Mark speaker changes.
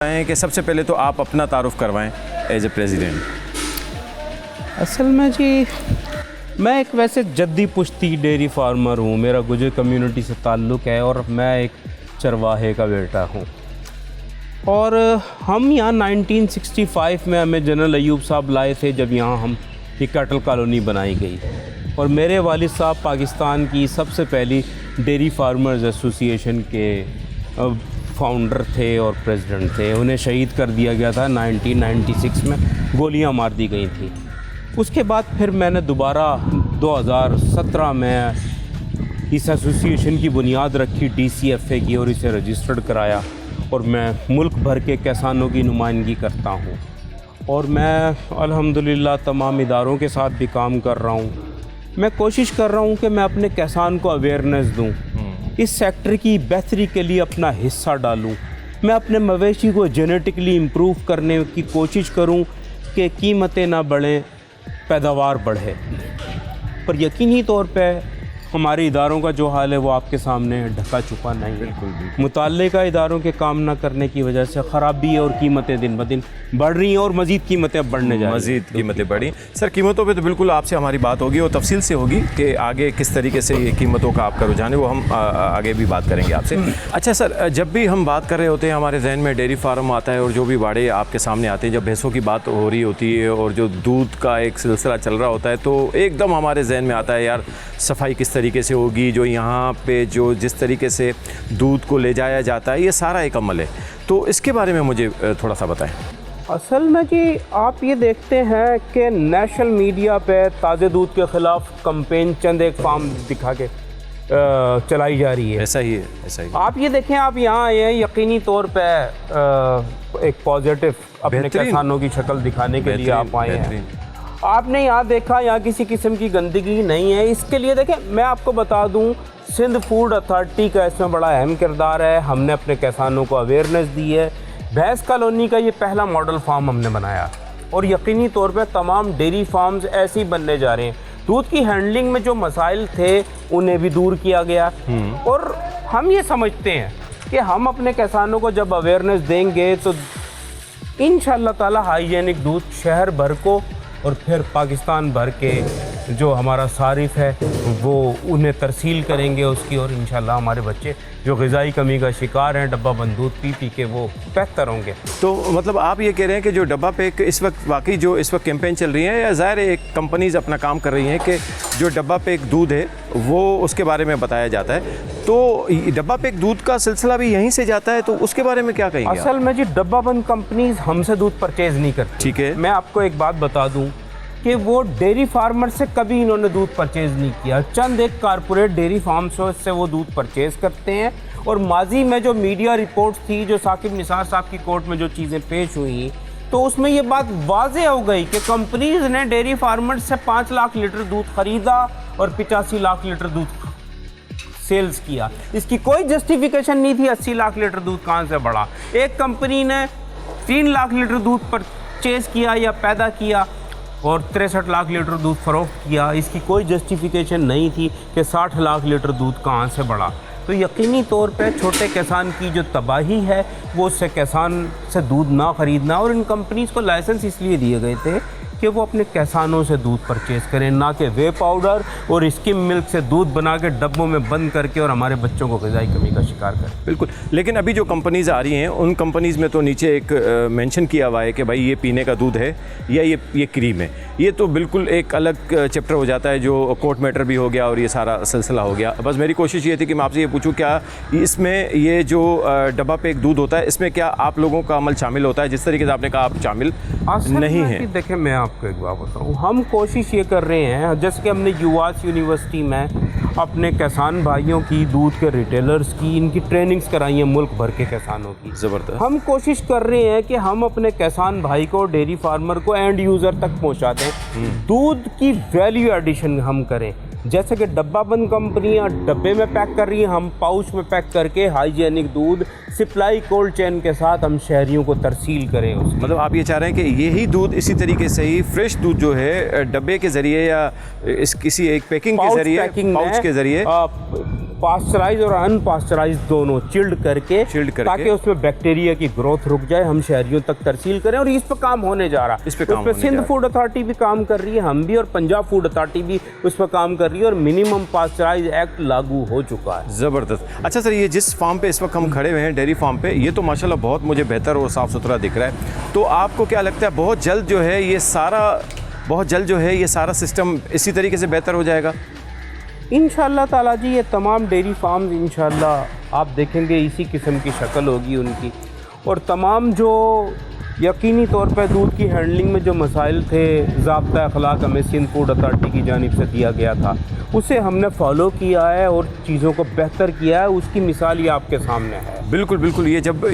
Speaker 1: हैं कि सबसे पहले तो आप अपना तारुफ करवाएं एज ए प्रेसिडेंट।
Speaker 2: असल में जी मैं एक वैसे जद्दी पुश्ती डेयरी फार्मर हूँ, मेरा गुजर कम्युनिटी से ताल्लुक़ है और मैं एक चरवाहे का बेटा हूँ। और हम यहाँ 1965 में हमें जनरल अयूब साहब लाए थे जब यहाँ हम एक कैटल कॉलोनी बनाई गई। और मेरे वालिद साहब पाकिस्तान की सबसे पहली डेयरी फार्मर्स एसोसिएशन के फाउंडर थे और प्रेसिडेंट थे। उन्हें शहीद कर दिया गया था 1996 में, गोलियां मार दी गई थी। उसके बाद फिर मैंने दोबारा 2017 में इस एसोसिएशन की बुनियाद रखी DCFA की और इसे रजिस्टर्ड कराया और मैं मुल्क भर के किसानों की नुमाइंदगी करता हूँ। और मैं अल्हम्दुलिल्लाह तमाम इदारों के साथ भी काम कर रहा हूँ। मैं कोशिश कर रहा हूँ कि मैं अपने किसान को अवेयरनेस दूँ, इस सेक्टर की बेहतरी के लिए अपना हिस्सा डालूं। मैं अपने मवेशी को जेनेटिकली इम्प्रूव करने की कोशिश करूं कि कीमतें ना बढ़ें, पैदावार बढ़े। पर यकीनी तौर पे हमारे इदारों का जो हाल है वो आपके सामने ढका छुपा नहीं है।
Speaker 1: बिल्कुल।
Speaker 2: मुताल्लिका इदारों के काम ना करने की वजह से ख़राबी है और कीमतें दिन ब दिन बढ़ रही हैं और मज़ीद कीमतें अब बढ़ने जा रही हैं।
Speaker 1: मज़ीद कीमतें बढ़ी। सर कीमतों पे तो बिल्कुल आपसे हमारी बात होगी और तफसील से होगी कि आगे किस तरीके से ये कीमतों का आपका रुझान है, वो हम आगे भी बात करेंगे आपसे। अच्छा सर, जब भी हम बात कर रहे होते हैं हमारे जहन में डेयरी फार्म आता है और जो भी बाड़े आपके सामने आते हैं, जब भैंसों की बात हो रही होती है और जो दूध का एक सिलसिला चल रहा होता है तो एकदम हमारे जहन में आता है यार सफाई किस तरीके से होगी, जो यहाँ पे जो जिस तरीके से दूध को ले जाया जाता है ये सारा एक अमल है। तो इसके बारे में मुझे थोड़ा सा बताएं।
Speaker 2: असल में जी आप ये देखते हैं कि नेशनल मीडिया पे ताज़े दूध के ख़िलाफ़ कैंपेन चंद एक फार्म दिखा के चलाई जा रही है।
Speaker 1: ऐसा ही है, ऐसा ही।
Speaker 2: आप ये देखें, आप यहाँ आए हैं यकीनी तौर पे एक पॉजिटिव अपने किसानों की शक्ल दिखाने के लिए आप आए हैं। आपने यहाँ देखा यहाँ किसी किस्म की गंदगी नहीं है। इसके लिए देखें, मैं आपको बता दूँ सिंध फूड अथॉरिटी का इसमें बड़ा अहम किरदार है। हमने अपने किसानों को अवेयरनेस दी है। भैंस कॉलोनी का ये पहला मॉडल फार्म हमने बनाया और यकीनी तौर पे तमाम डेयरी फार्म्स ऐसे ही बनने जा रहे हैं। दूध की हैंडलिंग में जो मसाइल थे उन्हें भी दूर किया गया। और हम ये समझते हैं कि हम अपने किसानों को जब अवेयरनेस देंगे तो इंशाअल्लाह ताला हाइजेनिक दूध शहर भर को और फिर पाकिस्तान भर के जो हमारा सारिफ है वो उन्हें तरसील करेंगे उसकी, और इंशाल्लाह हमारे बच्चे जो ग़िज़ाई कमी का शिकार हैं डब्बा बंद दूध पी पी के वो बेहतर होंगे।
Speaker 1: तो मतलब आप ये कह रहे हैं कि जो डब्बा पैक इस वक्त वाकई जो इस वक्त कैंपेन चल रही है, या ज़ाहिर एक कंपनीज अपना काम कर रही हैं कि जो डब्बा पैक दूध है वो उसके बारे में बताया जाता है, तो डब्बा पैक दूध का सिलसिला भी यहीं से जाता है, तो उसके बारे में क्या कहेंगे?
Speaker 2: असल में जी डब्बा बंद कंपनीज हमसे दूध परचेज़ नहीं करती।
Speaker 1: ठीक है।
Speaker 2: मैं आपको एक बात बता दूँ कि वो डेयरी फार्मर से कभी इन्होंने दूध परचेज़ नहीं किया। चंद एक कारपोरेट डेयरी फार्म्स से वो दूध परचेज़ करते हैं। और माजी में जो मीडिया रिपोर्ट्स थी, जो साकिब निसार साहब की कोर्ट में जो चीज़ें पेश हुई, तो उसमें ये बात वाज़े हो गई कि कंपनीज ने डेयरी फार्मर्स से 5 लाख लीटर दूध ख़रीदा और 85 लाख लीटर दूध सेल्स किया। इसकी कोई जस्टिफिकेशन नहीं थी। 80 लाख लीटर दूध कहाँ से बढ़ा? एक कंपनी ने 3 लाख लीटर दूध परचेज़ किया या पैदा किया और 63 लाख लीटर दूध फ़रोख्त किया। इसकी कोई जस्टिफिकेशन नहीं थी कि 60 लाख लीटर दूध कहाँ से बढ़ा। तो यकीनी तौर पे छोटे किसान की जो तबाही है वो उससे किसान से दूध ना ख़रीदना। और इन कंपनीज़ को लाइसेंस इसलिए दिए गए थे कि वो अपने किसानों से दूध परचेज़ करें, ना कि वे पाउडर और स्किम मिल्क से दूध बना के डब्बों में बंद करके और हमारे बच्चों को ग़िज़ाई कमी का शिकार करें।
Speaker 1: बिल्कुल। लेकिन अभी जो कंपनीज़ आ रही हैं उन कंपनीज़ में तो नीचे एक मेंशन किया हुआ है कि भाई ये पीने का दूध है या ये क्रीम है। ये तो बिल्कुल एक अलग चैप्टर हो जाता है, जो कोर्ट मैटर भी हो गया और ये सारा सिलसिला हो गया। बस मेरी कोशिश ये थी कि मैं आपसे ये पूछूं, क्या इसमें ये जो डब्बा पे एक दूध होता है इसमें क्या आप लोगों का अमल शामिल होता है? जिस तरीके से आपने कहा आप शामिल नहीं है।
Speaker 2: देखें, मैं आपको एक बात बताऊँ, हम कोशिश ये कर रहे हैं जैसे कि हमने UAS यूनिवर्सिटी में अपने किसान भाइयों की, दूध के रिटेलर्स की, इनकी ट्रेनिंग्स कराई हैं मुल्क भर के किसानों की।
Speaker 1: ज़बरदस्त।
Speaker 2: हम कोशिश कर रहे हैं कि हम अपने किसान भाई को, डेयरी फार्मर को एंड यूज़र तक पहुंचा दें। दूध की वैल्यू एडिशन हम करें। जैसे कि डब्बा बंद कंपनियां डब्बे में पैक कर रही हैं, हम पाउच में पैक करके हाइजेनिक दूध सप्लाई कोल्ड चेन के साथ हम शहरियों को तरसील करें।
Speaker 1: मतलब आप ये चाह रहे हैं कि यही दूध इसी तरीके से ही फ्रेश दूध जो है डब्बे के ज़रिए या इस किसी एक पैकिंग के ज़रिए, पाउच के ज़रिए
Speaker 2: पास्चराइज और अनपास्चराइज दोनों चिल्ड करके ताकि उसमें बैक्टीरिया की ग्रोथ रुक जाए, हम शहरियों तक तरसील करें। और इस पर काम होने जा रहा है,
Speaker 1: इस पे काम होने जा
Speaker 2: सिंध
Speaker 1: रहा है।
Speaker 2: फूड अथॉरिटी भी काम कर रही है, हम भी, और पंजाब फूड अथॉरिटी भी उस पर काम कर रही है, और मिनिमम पास्चराइज एक्ट लागू हो चुका है।
Speaker 1: ज़बरदस्त। अच्छा सर, ये जिस फार्म पे इस वक्त हम खड़े हुए हैं, डेयरी फार्म पे, ये तो माशाल्लाह बहुत मुझे बेहतर और साफ़ सुथरा दिख रहा है। तो आपको क्या लगता है बहुत जल्द जो है ये सारा सिस्टम इसी तरीके से बेहतर हो जाएगा?
Speaker 2: इंशाअल्लाह ताला जी, ये तमाम डेयरी फार्म्स इंशाअल्लाह आप देखेंगे इसी किस्म की शक्ल होगी उनकी। और तमाम जो यकीनी तौर पर दूध की हैंडलिंग में जो मसाइल थे, ज़ाब्ता अखलाक हमें सिंध फूड अथॉरिटी की जानिब से दिया गया था, उसे हमने फॉलो किया है और चीज़ों को बेहतर किया है। उसकी मिसाल ये आपके सामने है।
Speaker 1: बिल्कुल बिल्कुल। ये जब